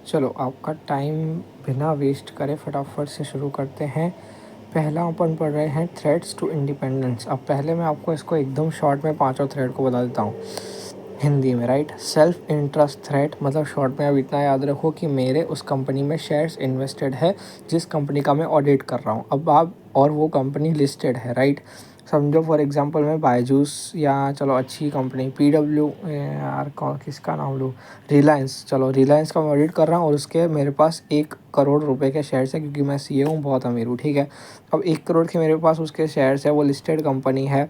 चलो आपका टाइम बिना वेस्ट करे फटाफट से शुरू करते हैं। पहला अपन पढ़ रहे हैं थ्रेड्स टू इंडिपेंडेंस। अब पहले मैं आपको इसको एकदम शॉर्ट में पांचों थ्रेड को बता देता हूँ हिंदी में, राइट। सेल्फ इंटरेस्ट थ्रेड मतलब शॉर्ट में अब इतना याद रखो कि मेरे उस कंपनी में शेयर्स इन्वेस्टेड है जिस कंपनी का मैं ऑडिट कर रहा हूँ। अब आप और वो कंपनी लिस्टेड है, राइट। समझो फॉर एग्जांपल मैं बायजूस या चलो अच्छी कंपनी PW, यार कौन किसका नाम लूँ, रिलायंस, चलो रिलायंस का मैं ऑडिट कर रहा हूँ और उसके मेरे पास 1 करोड़ रुपए के शेयर्स है क्योंकि मैं CEO हूँ, बहुत अमीर हूँ, ठीक है। अब 1 करोड़ के मेरे पास उसके शेयर्स है, वो लिस्टेड कंपनी है।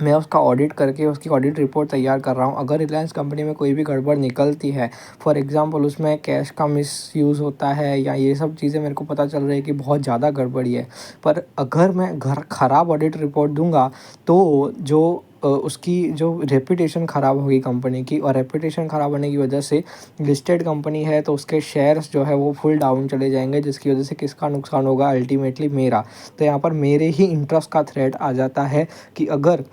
मैं उसका ऑडिट करके उसकी ऑडिट रिपोर्ट तैयार कर रहा हूँ। अगर रिलायंस कंपनी में कोई भी गड़बड़ निकलती है, फॉर एग्जांपल उसमें कैश का मिसयूज़ होता है या ये सब चीज़ें मेरे को पता चल रही है कि बहुत ज़्यादा गड़बड़ी है, पर अगर मैं घर ख़राब ऑडिट रिपोर्ट दूंगा तो जो उसकी जो रेपुटेशन ख़राब होगी कंपनी की, और रेपुटेशन ख़राब होने की वजह से लिस्टेड कंपनी है तो उसके शेयर्स जो है वो फुल डाउन चले जाएंगे, जिसकी वजह से किसका नुकसान होगा, अल्टीमेटली मेरा। तो यहाँ पर मेरे ही इंटरेस्ट का थ्रेट आ जाता है कि अगर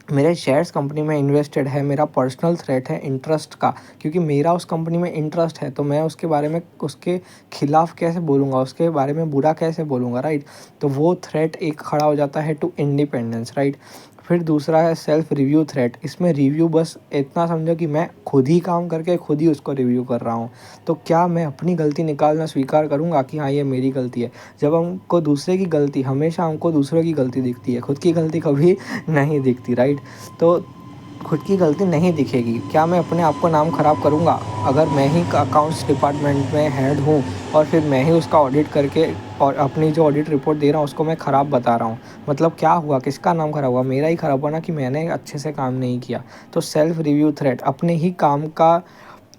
मेरे शेयर्स कंपनी में इन्वेस्टेड है, मेरा पर्सनल थ्रेट है इंटरेस्ट का, क्योंकि मेरा उस कंपनी में इंटरेस्ट है तो मैं उसके बारे में उसके खिलाफ कैसे बोलूँगा, उसके बारे में बुरा कैसे बोलूँगा, राइट। तो वो थ्रेट एक खड़ा हो जाता है टू इंडिपेंडेंस, राइट। फिर दूसरा है सेल्फ रिव्यू थ्रेट। इसमें रिव्यू बस इतना समझो कि मैं खुद ही काम करके खुद ही उसको रिव्यू कर रहा हूँ। तो क्या मैं अपनी गलती निकालना स्वीकार करूँगा कि हाँ ये मेरी गलती है। जब हमको दूसरे की गलती, हमेशा हमको दूसरों की गलती दिखती है, खुद की गलती कभी नहीं दिखती, राइट। तो खुद की गलती नहीं दिखेगी, क्या मैं अपने आप को नाम ख़राब करूँगा अगर मैं ही अकाउंट्स डिपार्टमेंट में हेड हूँ और फिर मैं ही उसका ऑडिट करके और अपनी जो ऑडिट रिपोर्ट दे रहा हूँ उसको मैं ख़राब बता रहा हूँ। मतलब क्या हुआ, किसका नाम ख़राब हुआ, मेरा ही ख़राब हुआ ना कि मैंने अच्छे से काम नहीं किया। तो सेल्फ रिव्यू थ्रेट, अपने ही काम का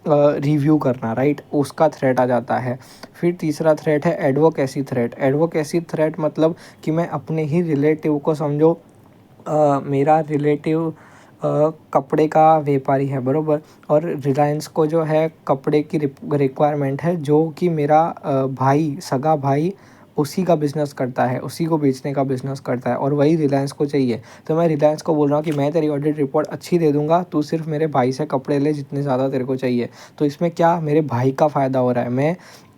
रिव्यू करना, राइट, उसका थ्रेट आ जाता है। फिर तीसरा थ्रेट है एडवोकेसी थ्रेट। एडवोकेसी थ्रेट मतलब कि मैं अपने ही रिलेटिव को, समझो मेरा रिलेटिव कपड़े का व्यापारी है, बरोबर, और रिलायंस को जो है कपड़े की रिक्वायरमेंट है, जो कि मेरा भाई, सगा भाई उसी का बिज़नेस करता है, उसी को बेचने का बिज़नेस करता है और वही रिलायंस को चाहिए। तो मैं रिलायंस को बोल रहा हूँ कि मैं तेरी ऑडिट रिपोर्ट अच्छी दे दूँगा, तू सिर्फ मेरे भाई से कपड़े ले जितने ज़्यादा तेरे को चाहिए। तो इसमें क्या मेरे भाई का फ़ायदा हो रहा है, मैं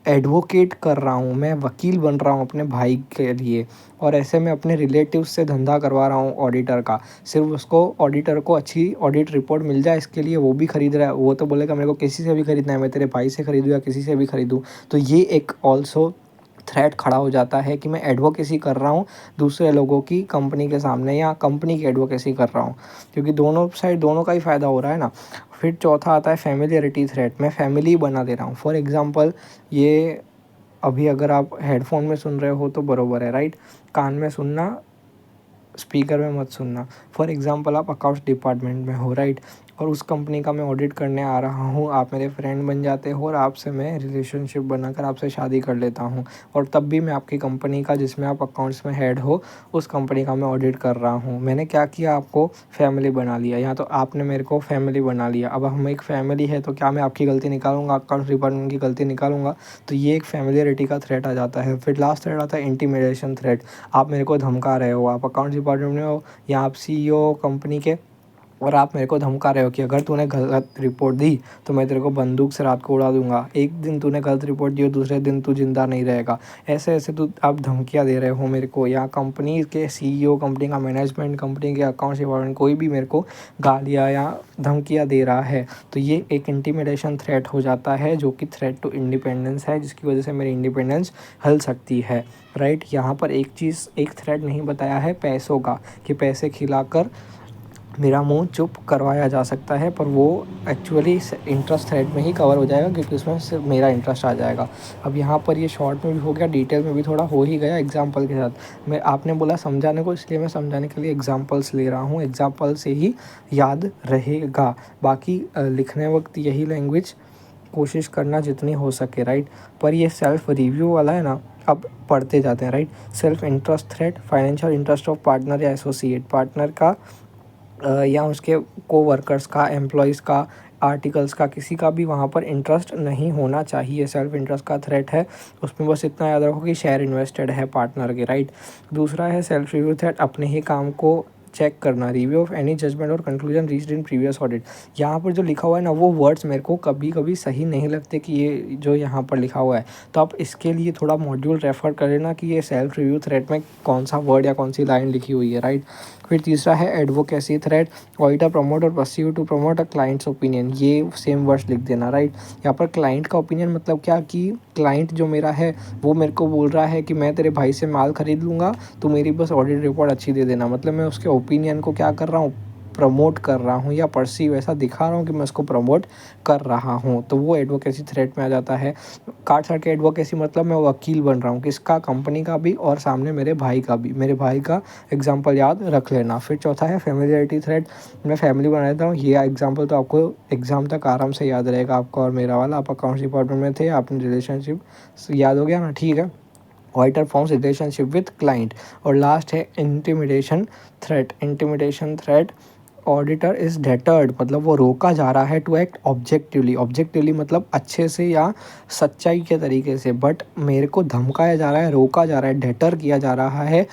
एडवोकेट कर रहा हूँ, मैं वकील बन रहा हूँ अपने भाई के लिए, और ऐसे में अपने रिलेटिव्स से धंधा करवा रहा हूँ ऑडिटर का। सिर्फ उसको, ऑडिटर को अच्छी ऑडिट रिपोर्ट मिल जाए इसके लिए वो भी खरीद रहा है। वो तो बोलेगा मेरे को किसी से भी खरीदना है, मैं तेरे भाई से खरीदूँ या किसी से भी खरीदूँ। तो ये एक ऑल्सो थ्रेट खड़ा हो जाता है कि मैं एडवोकेसी कर रहा हूँ दूसरे लोगों की कंपनी के सामने, या कंपनी की एडवोकेसी कर रहा हूँ, क्योंकि दोनों साइड दोनों का ही फ़ायदा हो रहा है ना। फिर चौथा आता है फैमिलियरिटी थ्रेट। मैं फैमिली बना दे रहा हूँ। फॉर एग्जांपल ये अभी अगर आप हेडफोन में सुन रहे हो तो बरोबर है, राइट, कान में सुनना, स्पीकर में मत सुनना। फॉर एग्जांपल आप अकाउंट्स डिपार्टमेंट में हो, राइट, और उस कंपनी का मैं ऑडिट करने आ रहा हूँ, आप मेरे फ्रेंड बन जाते हो और आपसे मैं रिलेशनशिप बनाकर आपसे शादी कर लेता हूँ, और तब भी मैं आपकी कंपनी का, जिसमें आप अकाउंट्स में हेड हो, उस कंपनी का मैं ऑडिट कर रहा हूँ। मैंने क्या किया, आपको फैमिली बना लिया, या तो आपने मेरे को फैमिली बना लिया। अब हम एक फैमिली है तो क्या मैं आपकी गलती निकालूंगा, अकाउंट्स डिपार्टमेंट की गलती निकालूंगा? तो ये एक फैमिलियरिटी का थ्रेट आ जाता है। फिर लास्ट थ्रेट आता है इंटिमिडेशन थ्रेट। आप मेरे को धमका रहे हो, आप अकाउंट्स डिपार्टमेंट में हो या आप CEO कंपनी के, और आप मेरे को धमका रहे हो कि अगर तूने गलत रिपोर्ट दी तो मैं तेरे को बंदूक से रात को उड़ा दूंगा, एक दिन तूने गलत रिपोर्ट दी और दूसरे दिन तू जिंदा नहीं रहेगा। ऐसे ऐसे तू आप धमकियां दे रहे हो मेरे को, या कंपनी के CEO, कंपनी का मैनेजमेंट, कंपनी के अकाउंट्स डिपार्टमेंट, कोई भी मेरे को गालियाँ या धमकियाँ दे रहा है। तो ये एक इंटिमिडेशन थ्रेट हो जाता है, जो कि थ्रेट टू इंडिपेंडेंस है, जिसकी वजह से मेरी इंडिपेंडेंस हिल सकती है, राइट। यहाँ पर एक चीज़, एक थ्रेट नहीं बताया है पैसों का, कि पैसे खिलाकर मेरा मुंह चुप करवाया जा सकता है, पर वो एक्चुअली इंटरेस्ट थ्रेट में ही कवर हो जाएगा क्योंकि उसमें सिर्फ मेरा इंटरेस्ट आ जाएगा। अब यहाँ पर ये शॉर्ट में भी हो गया, डिटेल में भी थोड़ा हो ही गया एग्जांपल के साथ। मैं, आपने बोला समझाने को, इसलिए मैं समझाने के लिए एग्जांपल्स ले रहा हूँ, एग्जांपल से ही याद रहेगा। बाकी लिखने वक्त यही लैंग्वेज कोशिश करना जितनी हो सके, राइट। पर ये सेल्फ रिव्यू वाला है ना, अब पढ़ते जाते हैं, right. Self interest threat, financial interest of partner या एसोसिएट, पार्टनर का या उसके कोवर्कर्स का, एम्प्लॉयज़ का, आर्टिकल्स का, किसी का भी वहाँ पर इंटरेस्ट नहीं होना चाहिए। सेल्फ इंटरेस्ट का थ्रेट है, उसमें बस इतना याद रखो कि शेयर इन्वेस्टेड है पार्टनर के, राइट। दूसरा है सेल्फ रिव्यू थ्रेट, अपने ही काम को चेक करना, रिव्यू ऑफ एनी जजमेंट और conclusion reached in previous audit. यहाँ पर जो लिखा हुआ है ना, वो वर्ड्स मेरे को कभी कभी सही नहीं लगते कि ये जो यहाँ पर लिखा हुआ है, तो आप इसके लिए थोड़ा मॉड्यूल रेफर कर लेना कि ये सेल्फ रिव्यू थ्रेड में कौन सा वर्ड या कौन सी लाइन लिखी हुई है, राइट। फिर तीसरा है एडवोकेसी थ्रेड, ऑडिटर प्रमोट और pursue to promote a client's opinion, ये सेम वर्ड्स लिख देना, राइट। यहाँ पर क्लाइंट का ओपिनियन मतलब क्या कि क्लाइंट जो मेरा है वो मेरे को बोल रहा है कि मैं तेरे भाई से माल खरीद लूँगा, तो मेरी बस ऑडिट रिपोर्ट अच्छी दे देना, मतलब मैं उसके ओपिनियन को क्या कर रहा हूँ, प्रमोट कर रहा हूँ, या परसीव ऐसा दिखा रहा हूँ कि मैं उसको प्रमोट कर रहा हूँ, तो वो एडवोकेसी थ्रेड में आ जाता है। काट छाट के एडवोकेसी मतलब मैं वकील बन रहा हूँ, किसका, कंपनी का भी और सामने मेरे भाई का भी, मेरे भाई का एग्जाम्पल याद रख लेना। फिर चौथा है फेमिलियरिटी थ्रेड, मैं फैमिली बना देता हूँ, ये एग्जाम्पल तो आपको एग्जाम तक आराम से याद रहेगा आपका और मेरा वाला। आप अकाउंट्स डिपार्टमेंट में थे, आपने रिलेशनशिप याद हो गया ना, ठीक है। Auditor forms relationship with client. और लास्ट है intimidation threat, intimidation threat, auditor is deterred मतलब वो रोका जा रहा है टू एक्ट ऑब्जेक्टिवली, ऑब्जेक्टिवली मतलब अच्छे से या सच्चाई के तरीके से, बट मेरे को धमकाया जा रहा है, रोका जा रहा है, डेटर किया जा रहा है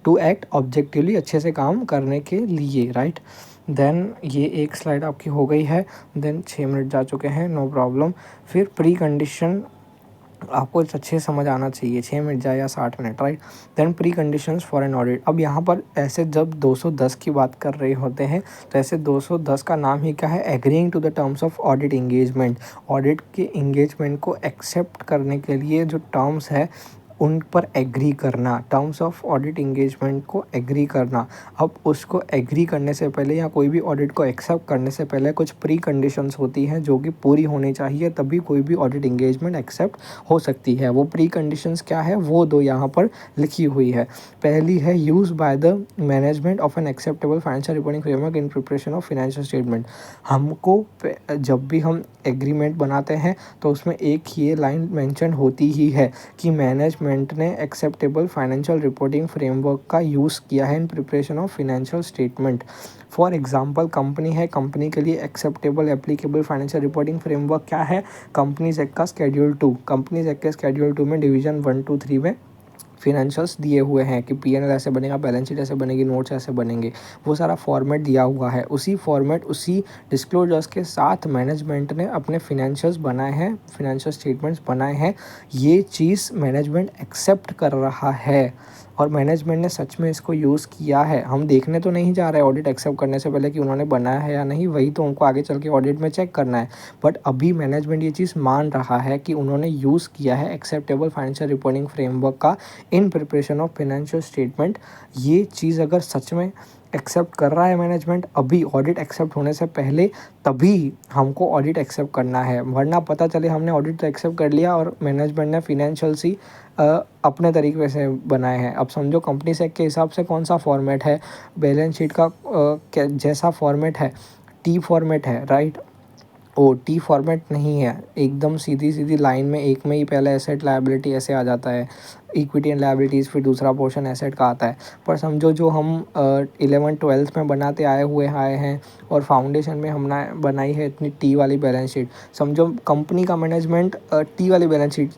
टू एक्ट ऑब्जेक्टिवली, अच्छे से काम करने के लिए, राइट। देन ये एक स्लाइड आपकी हो गई है, देन 6 मिनट जा चुके हैं, नो प्रॉब्लम। फिर प्री कंडीशन आपको अच्छे से समझ आना चाहिए, 6 मिनट जाए या 60 minute, right. Then preconditions for an audit, अब यहाँ पर ऐसे जब 210 की बात कर रहे होते हैं तो ऐसे 210 का नाम ही क्या है, agreeing to the terms of audit engagement, audit के इंगेजमेंट को एक्सेप्ट करने के लिए जो टर्म्स है उन पर एग्री करना, टर्म्स ऑफ ऑडिट इंगेजमेंट को एग्री करना। अब उसको एग्री करने से पहले या कोई भी ऑडिट को एक्सेप्ट करने से पहले कुछ प्री कंडीशंस होती हैं जो कि पूरी होनी चाहिए, तभी कोई भी ऑडिट इंगेजमेंट एक्सेप्ट हो सकती है। वो प्री कंडीशंस क्या है, वो दो यहाँ पर लिखी हुई है। पहली है use by the management of an acceptable financial reporting framework in preparation of financial statement. हमको जब भी हम एग्रीमेंट बनाते हैं तो उसमें एक ये लाइन मेंशन होती ही है कि मैनेजमेंट ने एक्सेप्टेबल फाइनेंशियल रिपोर्टिंग फ्रेमवर्क का यूज़ किया है in preparation of financial statement. For example company है, कंपनी के लिए acceptable applicable financial reporting framework क्या है, कंपनीज एक्ट का शेड्यूल 2, कंपनीज एक्ट के शेड्यूल 2 में डिवीजन 1, 2, 3 में फिनेंशियल्स दिए हुए हैं कि पीएनएल ऐसे बनेगा, बैलेंस शीट ऐसे बनेगी, नोट्स ऐसे बनेंगे, वो सारा फॉर्मेट दिया हुआ है। उसी फॉर्मेट, उसी डिस्क्लोजर्स के साथ मैनेजमेंट ने अपने फिनेंशियल्स बनाए हैं, फिनेंशियल स्टेटमेंट्स बनाए हैं। ये चीज़ मैनेजमेंट एक्सेप्ट कर रहा है और मैनेजमेंट ने सच में इसको यूज़ किया है। हम देखने तो नहीं जा रहे ऑडिट एक्सेप्ट करने से पहले कि उन्होंने बनाया है या नहीं, वही तो उनको आगे चल के ऑडिट में चेक करना है। बट अभी मैनेजमेंट ये चीज़ मान रहा है कि उन्होंने यूज़ किया है एक्सेप्टेबल फाइनेंशियल रिपोर्टिंग फ्रेमवर्क का in preparation of financial statement. ये चीज़ अगर सच में एक्सेप्ट कर रहा है मैनेजमेंट अभी ऑडिट एक्सेप्ट होने से पहले, तभी हमको ऑडिट एक्सेप्ट करना है, वरना पता चले हमने ऑडिट तो एक्सेप्ट कर लिया और मैनेजमेंट ने फिनेंशियल्स ही अपने तरीके से बनाए हैं। अब समझो कंपनी सेक्ट के हिसाब से कौन सा फॉर्मेट है, बैलेंस शीट का जैसा फॉर्मेट है, टी फॉर्मेट है, राइट। ओ टी फॉर्मेट नहीं है, एकदम सीधी सीधी लाइन में एक में ही पहले एसेट लायबिलिटी ऐसे आ जाता है, इक्विटी एंड लायबिलिटीज़, फिर दूसरा पोर्शन एसेट का आता है। पर समझो जो हम 11th-12th में बनाते आए हैं और फाउंडेशन में हमने बनाई है इतनी टी वाली बैलेंस शीट, समझो कंपनी का मैनेजमेंट टी वाली बैलेंस शीट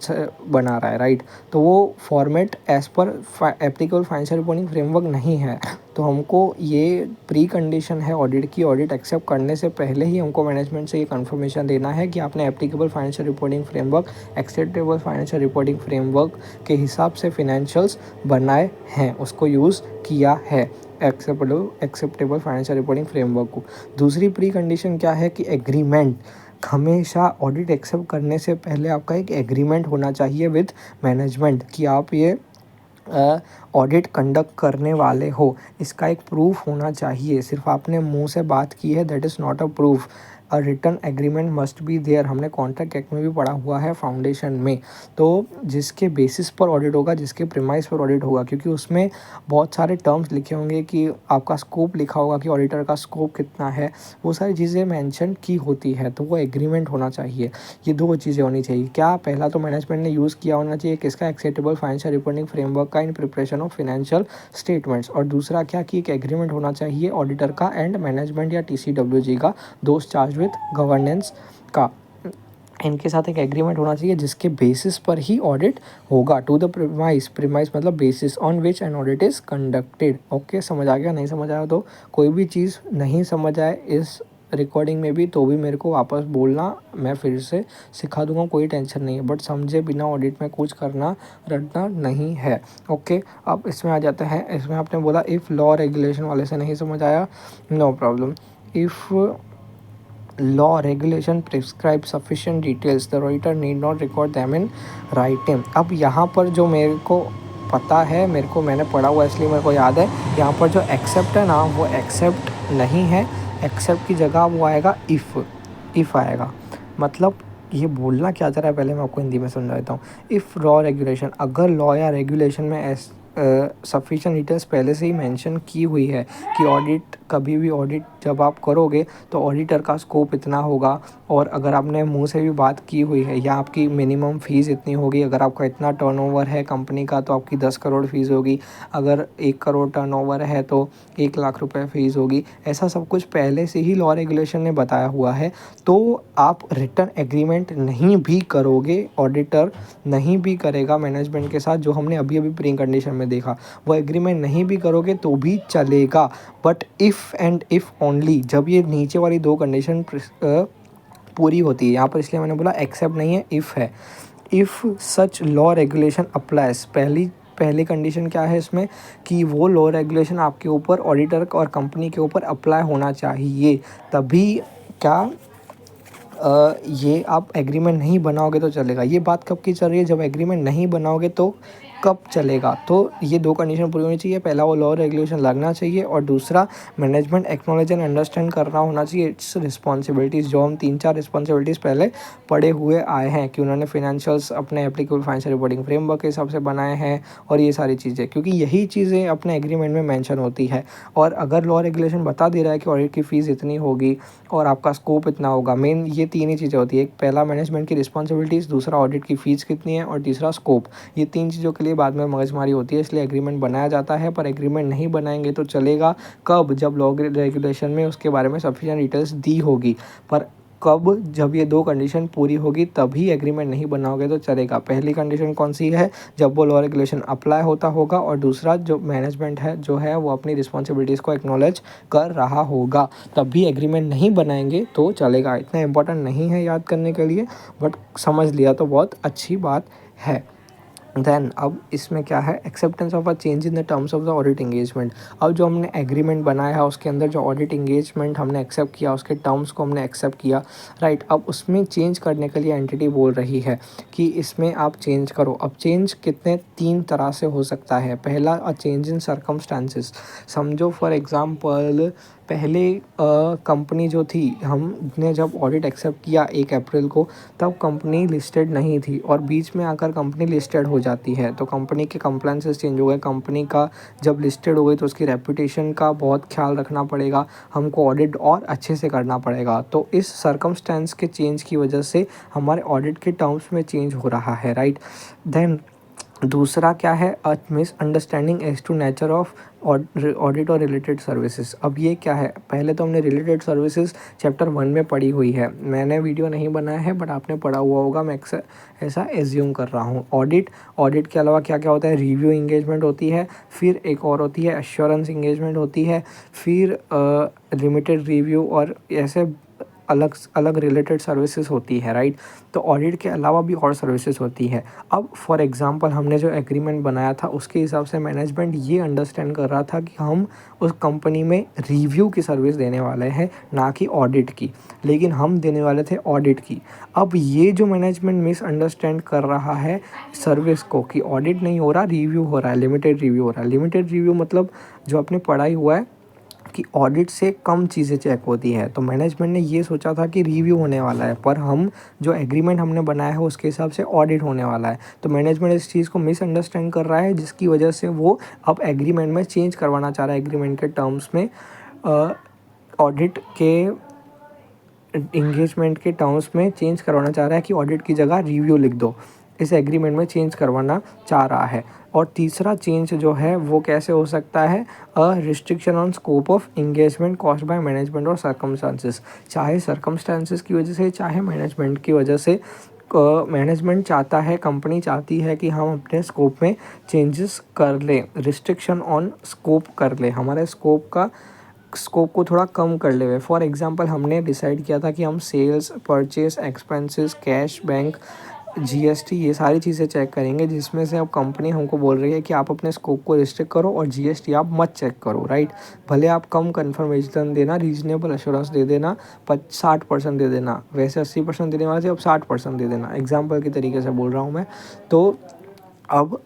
बना रहा है, राइट। तो वो format as per applicable financial reporting framework नहीं है। तो हमको ये प्री कंडीशन है ऑडिट की, ऑडिट एक्सेप्ट करने से पहले ही हमको मैनेजमेंट से ये कंफर्मेशन देना है कि आपने applicable financial reporting framework, acceptable financial reporting framework के हिसाब से फिनेंशियल्स बनाए हैं, उसको यूज़ किया है एक्सेप्टेबल फाइनेंशियल रिपोर्टिंग फ्रेमवर्क को। दूसरी प्री कंडीशन क्या है कि एग्रीमेंट, हमेशा ऑडिट एक्सेप्ट करने से पहले आपका एक एग्रीमेंट होना चाहिए विद मैनेजमेंट कि आप ये ऑडिट कंडक्ट करने वाले हो, इसका एक प्रूफ होना चाहिए। सिर्फ आपने मुंह से बात की है that is not a proof, a written agreement must be there, हमने कॉन्ट्रैक्ट एक्ट में भी पढ़ा हुआ है फाउंडेशन में। तो जिसके बेसिस पर ऑडिट होगा, जिसके प्रीमाइस पर ऑडिट होगा, क्योंकि उसमें बहुत सारे टर्म्स लिखे होंगे कि आपका स्कोप लिखा होगा कि ऑडिटर का स्कोप कितना है, वो सारी चीज़ें मेंशन की होती है, तो वो एग्रीमेंट होना चाहिए। ये दो चीज़ें होनी चाहिए। क्या, पहला तो मैनेजमेंट ने यूज़ किया होना चाहिए किसका, एक्सेप्टेबल फाइनेंशियल रिपोर्टिंग फ्रेमवर्क का in preparation of financial statements. और दूसरा क्या कि एक एग्रीमेंट होना चाहिए ऑडिटर का एंड मैनेजमेंट या TCWG का, दोस्त चार्ज विथ गवर्नेंस का। इनके साथ एक एग्रीमेंट होना चाहिए जिसके बेसिस पर ही ऑडिट होगा। टू द प्रीमाइस मतलब basis on which an audit is conducted. Okay, समझ आ गया? नहीं समझ आया तो कोई भी चीज़ नहीं समझ आए इस रिकॉर्डिंग में भी तो भी मेरे को वापस बोलना, मैं फिर से सिखा दूंगा, कोई टेंशन नहीं है। बट समझे बिना ऑडिट में कुछ करना रटना नहीं है। ओके, अब इसमें आ जाता है। इसमें आपने बोला इफ़ लॉ रेगुलेशन वाले से नहीं समझ आया, no problem. If law regulation prescribe sufficient details the writer need not record them in writing। अब यहाँ पर जो मेरे को पता है, मैंने पढ़ा हुआ इसलिए मेरे को याद है, यहाँ पर जो एक्सेप्ट है ना वो एक्सेप्ट नहीं है। एक्सेप्ट की जगह वो आएगा इफ़ आएगा। मतलब ये बोलना क्या चाह रहा है पहले मैं आपको हिंदी में समझा देता हूँ। इफ़ लॉ रेगुलेशन, अगर लॉ या रेगुलेशन में सफिशिएंट डिटेल्स पहले से ही मेंशन की हुई है कि ऑडिट, कभी भी ऑडिट जब आप करोगे तो ऑडिटर का स्कोप इतना होगा, और अगर आपने मुंह से भी बात की हुई है या आपकी मिनिमम फ़ीस इतनी होगी, अगर आपका इतना टर्नओवर है कंपनी का तो आपकी 10 करोड़ फ़ीस होगी, अगर 1 करोड़ टर्नओवर है तो 1 लाख रुपए फ़ीस होगी। ऐसा सब कुछ पहले से ही लॉ रेगुलेशन ने बताया हुआ है। तो आप रिटर्न एग्रीमेंट नहीं भी करोगे, ऑडिटर नहीं भी करेगा मैनेजमेंट के साथ, जो हमने अभी प्री कंडीशन में देखा, वो एग्रीमेंट नहीं भी करोगे तो भी चलेगा। But if and if only जब ये नीचे वाली 2 कंडीशन पूरी होती है। यहाँ पर इसलिए मैंने बोला एक्सेप्ट नहीं है, इफ़ है। If such law regulation applies, पहली कंडीशन क्या है इसमें कि वो लॉ रेगुलेशन आपके ऊपर, ऑडिटर और कंपनी के ऊपर अप्लाई होना चाहिए, तभी क्या ये आप एग्रीमेंट नहीं बनाओगे तो चलेगा। ये बात कब की चल रही है? जब एग्रीमेंट नहीं बनाओगे तो कब चलेगा? तो ये 2 कंडीशन पूरी होनी चाहिए। पहला वो लॉ रेगुलेशन लगना चाहिए, और दूसरा मैनेजमेंट एक्नॉलेज एंड अंडरस्टैंड करना होना चाहिए इट्स रिस्पॉन्सिबिलिटीज़, जो हम 3-4 रिस्पॉन्सिबिलिटीज़ पहले पढ़े हुए आए हैं कि उन्होंने फाइनेंशियल्स अपने एप्लीकेबल फाइनेंशियल रिपोर्टिंग फ्रेमवर्क के हिसाब से बनाए हैं, और ये सारी चीज़ें, क्योंकि यही चीज़ें अपने एग्रीमेंट में मेंशन होती है। और अगर लॉ रेगुलेशन बता दे रहा है कि ऑडिट की फ़ीस इतनी होगी और आपका स्कोप इतना होगा, मेन ये 3 ही चीज़ें होती है। एक पहला मैनेजमेंट की रिस्पॉन्सिबिलिटीज़, दूसरा ऑडिट की फ़ीस कितनी है, और तीसरा स्कोप। ये 3 चीज़ों के लिए बाद में मगजमारी होती है, इसलिए एग्रीमेंट बनाया जाता है। पर एग्रीमेंट नहीं बनाएंगे तो चलेगा कब? जब लॉ रेगुलेशन में उसके बारे में सफिशिएंट डिटेल्स दी होगी। पर कब? जब ये 2 कंडीशन पूरी होगी तभी एग्रीमेंट नहीं बनाओगे तो चलेगा। पहली कंडीशन कौन सी है? जब वो लॉ रेगुलेशन अप्लाई होता होगा, और दूसरा जो मैनेजमेंट है जो है वो अपनी रिस्पॉन्सिबिलिटीज़ को एक्नॉलेज कर रहा होगा, तब भी एग्रीमेंट नहीं बनाएंगे तो चलेगा। इतना इंपॉर्टेंट नहीं है याद करने के लिए, बट समझ लिया तो बहुत अच्छी बात है। देन अब इसमें क्या है? Acceptance of a change in the terms of the audit engagement. अब जो हमने एग्रीमेंट बनाया है उसके अंदर जो ऑडिट इंगेजमेंट हमने एक्सेप्ट किया, उसके टर्म्स को हमने एक्सेप्ट किया, राइट। अब उसमें चेंज करने के लिए एंटिटी बोल रही है कि इसमें आप चेंज करो। अब चेंज कितने 3 तरह से हो सकता है। पहला, अ चेंज इन सर्कमस्टांसेस। समझो फॉर एग्जांपल पहले कंपनी जो थी, हमने जब ऑडिट एक्सेप्ट किया 1 अप्रैल को, तब कंपनी लिस्टेड नहीं थी, और बीच में आकर कंपनी लिस्टेड हो जाती है तो कंपनी के कंप्लायंसेस चेंज हो गए। कंपनी का जब लिस्टेड हो गई तो उसकी रेपुटेशन का बहुत ख्याल रखना पड़ेगा, हमको ऑडिट और अच्छे से करना पड़ेगा। तो इस सर्कमस्टेंस के चेंज की वजह से हमारे ऑडिट के टर्म्स में चेंज हो रहा है, राइट। देन दूसरा क्या है? A misunderstanding as to nature of audit और रिलेटेड सर्विसेज। अब ये क्या है? पहले तो हमने रिलेटेड सर्विसेज चैप्टर 1 में पढ़ी हुई है, मैंने वीडियो नहीं बनाया है बट आपने पढ़ा हुआ होगा, मैं ऐसा एज्यूम कर रहा हूँ। ऑडिट के अलावा क्या क्या होता है? रिव्यू इंगेजमेंट होती है, फिर एक और होती है एश्योरेंस इंगेजमेंट होती है, फिर लिमिटेड रिव्यू, और ऐसे अलग अलग रिलेटेड सर्विसेज होती है, राइट। तो ऑडिट के अलावा भी और सर्विसेज होती है। अब फॉर एग्जांपल हमने जो एग्रीमेंट बनाया था उसके हिसाब से मैनेजमेंट ये अंडरस्टैंड कर रहा था कि हम उस कंपनी में रिव्यू की सर्विस देने वाले हैं, ना कि ऑडिट की, लेकिन हम देने वाले थे ऑडिट की। अब ये जो मैनेजमेंट मिसअंडरस्टैंड कर रहा है सर्विस को कि ऑडिट नहीं हो रहा, रिव्यू हो रहा है, लिमिटेड रिव्यू हो रहा है। लिमिटेड रिव्यू मतलब जो आपने पढ़ाई हुआ है कि ऑडिट से कम चीज़ें चेक होती है, तो मैनेजमेंट ने ये सोचा था कि रिव्यू होने वाला है, पर हम जो एग्रीमेंट हमने बनाया है उसके हिसाब से ऑडिट होने वाला है। तो मैनेजमेंट इस चीज़ को मिसअंडरस्टैंड कर रहा है, जिसकी वजह से वो अब एग्रीमेंट में चेंज करवाना चाह रहा है। एग्रीमेंट के टर्म्स में ऑडिट के इंगेजमेंट के टर्म्स में चेंज करवाना चाह रहा है कि ऑडिट की जगह रिव्यू लिख दो। इस एग्रीमेंट में चेंज करवाना चाह रहा है। और तीसरा चेंज जो है वो कैसे हो सकता है, अ restriction on scope of engagement caused by management और सर्कमस्टांसेस। चाहे सर्कमस्टांसेस की वजह से, चाहे मैनेजमेंट की वजह से, मैनेजमेंट चाहता है, कंपनी चाहती है कि हम अपने स्कोप में चेंजेस कर लें, रिस्ट्रिक्शन ऑन स्कोप कर लें, हमारे स्कोप को थोड़ा कम कर ले। फॉर एग्जांपल हमने डिसाइड किया था कि हम sales, purchase, expenses, cash, bank, GST, ये सारी चीज़ें चेक करेंगे, जिसमें से अब कंपनी हमको बोल रही है कि आप अपने स्कोप को रिस्ट्रिक्ट करो और जीएसटी आप मत चेक करो, राइट। भले आप कम कन्फर्मेशन देना, रीजनेबल एश्योरेंस दे देना, 60% दे देना, वैसे 80% देने वाले थे, अब 60% दे देना, एग्जाम्पल के तरीके से बोल रहा हूँ मैं। तो अब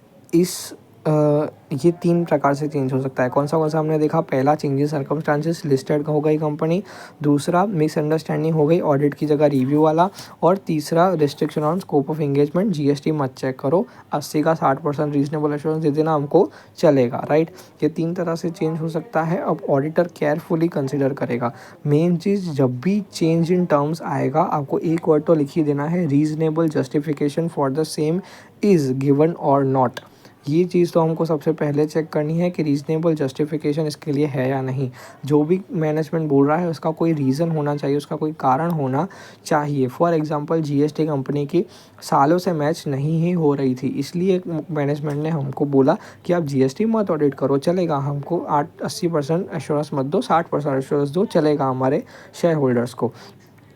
ये 3 प्रकार से चेंज हो सकता है। कौन सा हमने देखा, पहला चेंजेस सर्कमस्टांसेस, लिस्टेड हो गई कंपनी, दूसरा मिसअंडरस्टैंडिंग हो गई, ऑडिट की जगह रिव्यू वाला, और तीसरा restriction on scope of engagement, GST मत चेक करो, 80 का 60% रीजनेबल एश्योरेंस दे देना, हमको चलेगा, राइट। ये 3 तरह से चेंज हो सकता है। अब ऑडिटर केयरफुली कंसिडर करेगा। मेन चीज़, जब भी चेंज इन टर्म्स आएगा, आपको एक वर्ड तो लिख ही देना है, reasonable justification for the same is given और नॉट। ये चीज़ तो हमको सबसे पहले चेक करनी है कि रीज़नेबल जस्टिफिकेशन इसके लिए है या नहीं। जो भी मैनेजमेंट बोल रहा है उसका कोई रीज़न होना चाहिए, उसका कोई कारण होना चाहिए। फॉर एग्जांपल जीएसटी कंपनी की सालों से मैच नहीं ही हो रही थी, इसलिए मैनेजमेंट ने हमको बोला कि आप जीएसटी मत ऑडिट करो, चलेगा, हमको 80% एश्योरेंस मत दो, 60% एश्योरेंस दो, चलेगा हमारे शेयर होल्डर्स को।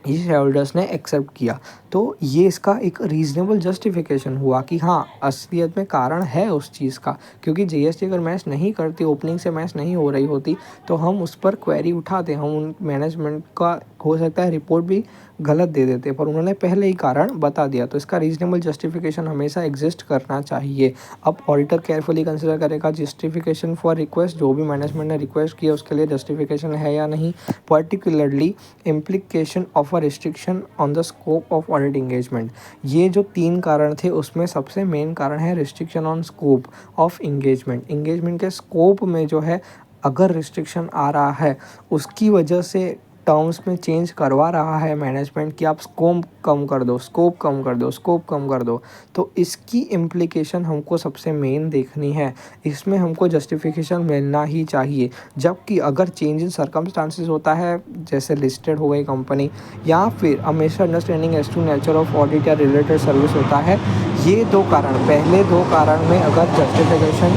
ये शेयर होल्डर्स ने एक्सेप्ट किया। तो ये इसका एक रीज़नेबल जस्टिफिकेशन हुआ कि हाँ, असलियत में कारण है उस चीज़ का, क्योंकि जीएसटी अगर मैच नहीं करती, ओपनिंग से मैच नहीं हो रही होती, तो हम उस पर क्वेरी उठाते, हम उन मैनेजमेंट का हो सकता है रिपोर्ट भी गलत दे देते, पर उन्होंने पहले ही कारण बता दिया। तो इसका रीज़नेबल जस्टिफिकेशन हमेशा एग्जिस्ट करना चाहिए। अब ऑडिटर केयरफुली कंसिडर करेगा जस्टिफिकेशन फॉर रिक्वेस्ट, जो भी मैनेजमेंट ने रिक्वेस्ट किया उसके लिए जस्टिफिकेशन है या नहीं, particularly implication of a restriction on the scope of audit engagement. ये जो 3 कारण थे उसमें सबसे मेन कारण है restriction on scope of engagement. Engagement के स्कोप में जो है अगर रिस्ट्रिक्शन आ रहा है, उसकी वजह से टर्म्स में चेंज करवा रहा है मैनेजमेंट कि आप स्कोप कम कर दो, स्कोप कम कर दो, स्कोप कम कर दो, तो इसकी इम्प्लीकेशन हमको सबसे मेन देखनी है। इसमें हमको जस्टिफिकेशन मिलना ही चाहिए। जबकि अगर चेंज इन सर्कमस्टांसेस होता है, जैसे लिस्टेड हो गई कंपनी, या फिर a misunderstanding as to nature of audit या रिलेटेड सर्विस होता है, ये 2 कारण, पहले 2 कारण में अगर जस्टिफिकेशन,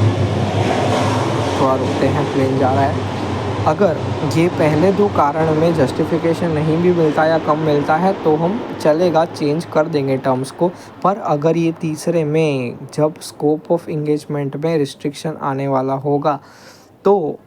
थोड़ा रुकते हैं, प्लेन जा रहा है, अगर ये पहले 2 कारण में जस्टिफिकेशन नहीं भी मिलता या कम मिलता है तो हम चलेगा, चेंज कर देंगे टर्म्स को। पर अगर ये तीसरे में, जब स्कोप ऑफ एंगेजमेंट में रिस्ट्रिक्शन आने वाला होगा, तो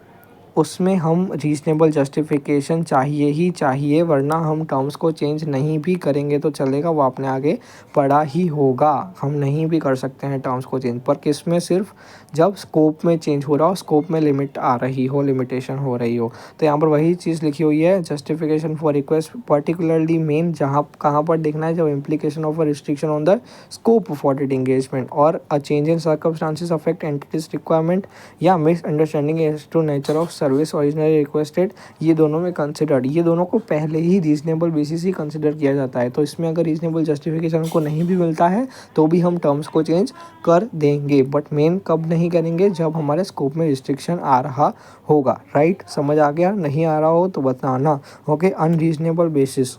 उसमें हम रीज़नेबल जस्टिफिकेशन चाहिए ही चाहिए, वरना हम टर्म्स को चेंज नहीं भी करेंगे तो चलेगा, वो अपने आगे पड़ा ही होगा। हम नहीं भी कर सकते हैं टर्म्स को चेंज, पर किस में, सिर्फ जब स्कोप में चेंज हो रहा हो, स्कोप में लिमिट आ रही हो, लिमिटेशन हो रही हो। तो यहाँ पर वही चीज़ लिखी हुई है, justification for request particularly main, जहाँ कहाँ पर देखना है, जब implication of a restriction on the scope of audit engagement और a change in circumstances affect entities requirement या misunderstanding as to nature of service originally requested, ये दोनों में कंसिडर्ड, ये दोनों को पहले ही रीजनेबल बेसिस ही कंसिडर किया जाता है। तो इसमें अगर रीजनेबल जस्टिफिकेशन को नहीं भी मिलता है तो भी हम टर्म्स को चेंज कर देंगे, बट मेन कब नहीं करेंगे, जब हमारे स्कोप में रिस्ट्रिक्शन आ रहा होगा, राइट। समझ आ गया? नहीं आ रहा हो तो बताना। Okay, unreasonable basis.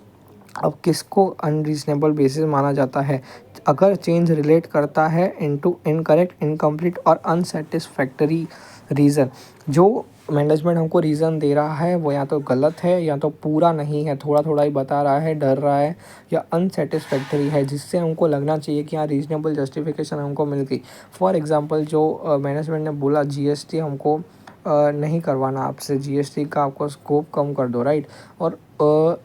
अब किसको अनरीजनेबल बेसिस माना जाता है? अगर चेंज रिलेट करता है इनटू इनकरेक्ट, इनकम्प्लीट और अनसेटिस्फैक्टरी रीज़न। जो मैनेजमेंट हमको रीज़न दे रहा है वो या तो गलत है, या तो पूरा नहीं है, थोड़ा थोड़ा ही बता रहा है, डर रहा है, या अनसेटिस्फैक्टरी है, जिससे हमको लगना चाहिए कि हाँ, रीजनेबल जस्टिफिकेशन हमको मिल गई। फॉर एग्जांपल, जो मैनेजमेंट ने बोला जीएसटी हमको नहीं करवाना आपसे, जीएसटी का आपको स्कोप कम कर दो, राइट। और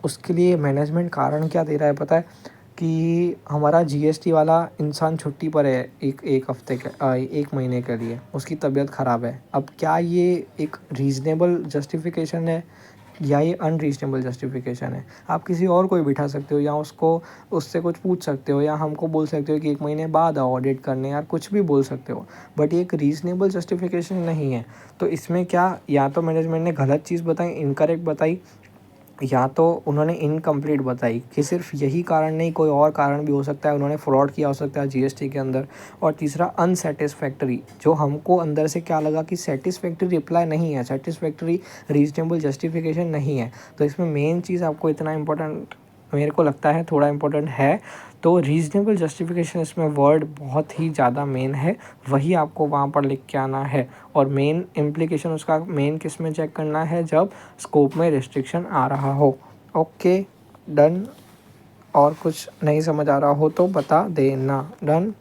उसके लिए मैनेजमेंट कारण क्या दे रहा है पता है? कि हमारा जीएसटी वाला इंसान छुट्टी पर है एक हफ्ते के, 1 महीने के लिए, उसकी तबीयत ख़राब है। अब क्या ये एक रीज़नेबल जस्टिफिकेशन है या ये अनरीज़नेबल जस्टिफिकेशन है? आप किसी और को भी बिठा सकते हो, या उससे कुछ पूछ सकते हो, या हमको बोल सकते हो कि 1 महीने बाद आओ ऑडिट करने, यार कुछ भी बोल सकते हो, बट ये एक रीज़नेबल जस्टिफिकेशन नहीं है। तो इसमें क्या, या तो मैनेजमेंट ने गलत चीज़ बताई, इनकरेक्ट बताई, या तो उन्होंने इनकम्प्लीट बताई कि सिर्फ यही कारण नहीं, कोई और कारण भी हो सकता है, उन्होंने फ्रॉड किया हो सकता है जीएसटी के अंदर। और तीसरा अनसेटिस्फैक्टरी, जो हमको अंदर से क्या लगा कि सेटिस्फैक्टरी रिप्लाई नहीं है, सेटिस्फैक्टरी रीजनेबल जस्टिफिकेशन नहीं है। तो इसमें मेन चीज़ आपको इतना इम्पोर्टेंट मेरे को लगता है, थोड़ा इम्पोर्टेंट है, तो रीजनेबल जस्टिफिकेशन इसमें वर्ड बहुत ही ज़्यादा मेन है, वही आपको वहाँ पर लिख के आना है। और मेन इम्प्लीकेशन उसका मेन किस में चेक करना है, जब स्कोप में रिस्ट्रिक्शन आ रहा हो। Okay, done. और कुछ नहीं समझ आ रहा हो तो बता देना। डन।